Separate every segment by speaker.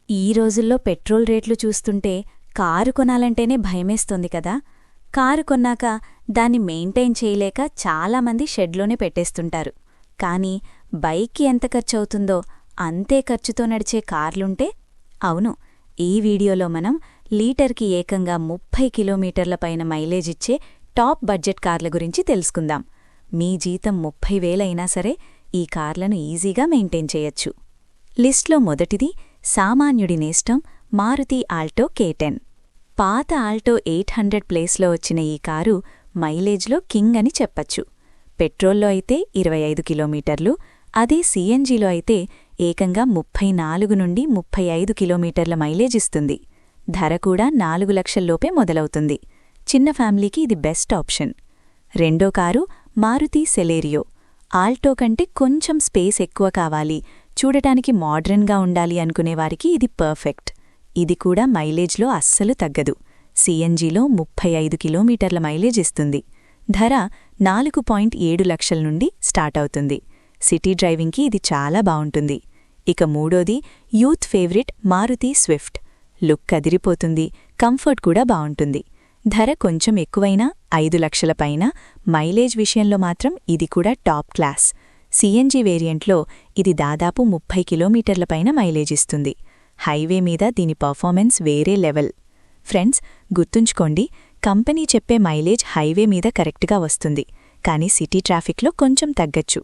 Speaker 1: ఈ రోజుల్లో పెట్రోల్ రేట్లు చూస్తుంటే కారు కొనాలంటేనే భయమేస్తోంది కదా. కారు కొన్నాక దాన్ని మెయింటైన్ చేయలేక చాలామంది షెడ్లోనే పెట్టేస్తుంటారు. కానీ బైక్కి ఎంత ఖర్చవుతుందో అంతే ఖర్చుతో నడిచే కార్లుంటే? అవును, ఈ వీడియోలో మనం లీటర్కి ఏకంగా 30 కిలోమీటర్ల పైన మైలేజిచ్చే టాప్ బడ్జెట్ కార్ల గురించి తెలుసుకుందాం. మీ జీతం 30,000 అయినా సరే ఈ కార్లను ఈజీగా మెయింటైన్ చేయొచ్చు. లిస్ట్లో మొదటిది సామాన్యుడి నేస్తం మారుతి ఆల్టో K10. పాత ఆల్టో 800 ప్లేస్లో వచ్చిన ఈ కారు మైలేజ్లో కింగ్ అని చెప్పచ్చు. పెట్రోల్లో అయితే 25 కిలోమీటర్లు, అదే సిఎన్జిలో అయితే ఏకంగా 34 నుండి 35 కిలోమీటర్ల మైలేజ్ ఇస్తుంది. ధర కూడా 4 లక్షల్లోపే మొదలవుతుంది. చిన్న ఫ్యామిలీకి ఇది బెస్ట్ ఆప్షన్. రెండో కారు మారుతి సెలేరియో. ఆల్టో కంటే కొంచెం స్పేస్ ఎక్కువ కావాలి, చూడటానికి మోడ్రన్గా ఉండాలి అనుకునేవారికి ఇది పర్ఫెక్ట్. ఇది కూడా మైలేజ్లో అస్సలు తగ్గదు. సిఎన్జిలో 35 కిలోమీటర్ల మైలేజ్ ఇస్తుంది. ధర 4.7 లక్షల నుండి స్టార్ట్ అవుతుంది. సిటీ డ్రైవింగ్కి ఇది చాలా బావుంటుంది. ఇక మూడోది youth favourite Maruti Swift. Look అదిరిపోతుంది, కంఫర్ట్ కూడా బావుంటుంది. ధర కొంచెం ఎక్కువైనా 5 లక్షల పైన, మైలేజ్ విషయంలో మాత్రం ఇది కూడా టాప్ క్లాస్. సిఎన్జి వేరియంట్లో ఇది దాదాపు 30 కిలోమీటర్ల పైన మైలేజ్ ఇస్తుంది. హైవే మీద దీని పర్ఫార్మెన్స్ వేరే లెవెల్. ఫ్రెండ్స్, గుర్తుంచుకోండి, కంపెనీ చెప్పే మైలేజ్ హైవే మీద కరెక్ట్గా వస్తుంది, కానీ సిటీ ట్రాఫిక్లో కొంచెం తగ్గచ్చు.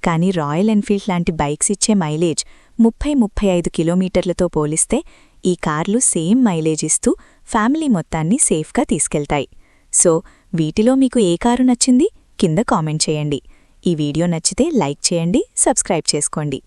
Speaker 1: కానీ రాయల్ ఎన్ఫీల్డ్ లాంటి బైక్స్ ఇచ్చే మైలేజ్ 30-35 కిలోమీటర్లతో పోలిస్తే ఈ కార్లు సేమ్ మైలేజ్ ఇస్తూ ఫ్యామిలీ మొత్తాన్ని సేఫ్గా తీసుకెళ్తాయి. సో వీటిలో మీకు ఏ కారు నచ్చింది కింద కామెంట్ చేయండి. ఈ వీడియో నచ్చితే లైక్ చేయండి, సబ్స్క్రైబ్ చేసుకోండి.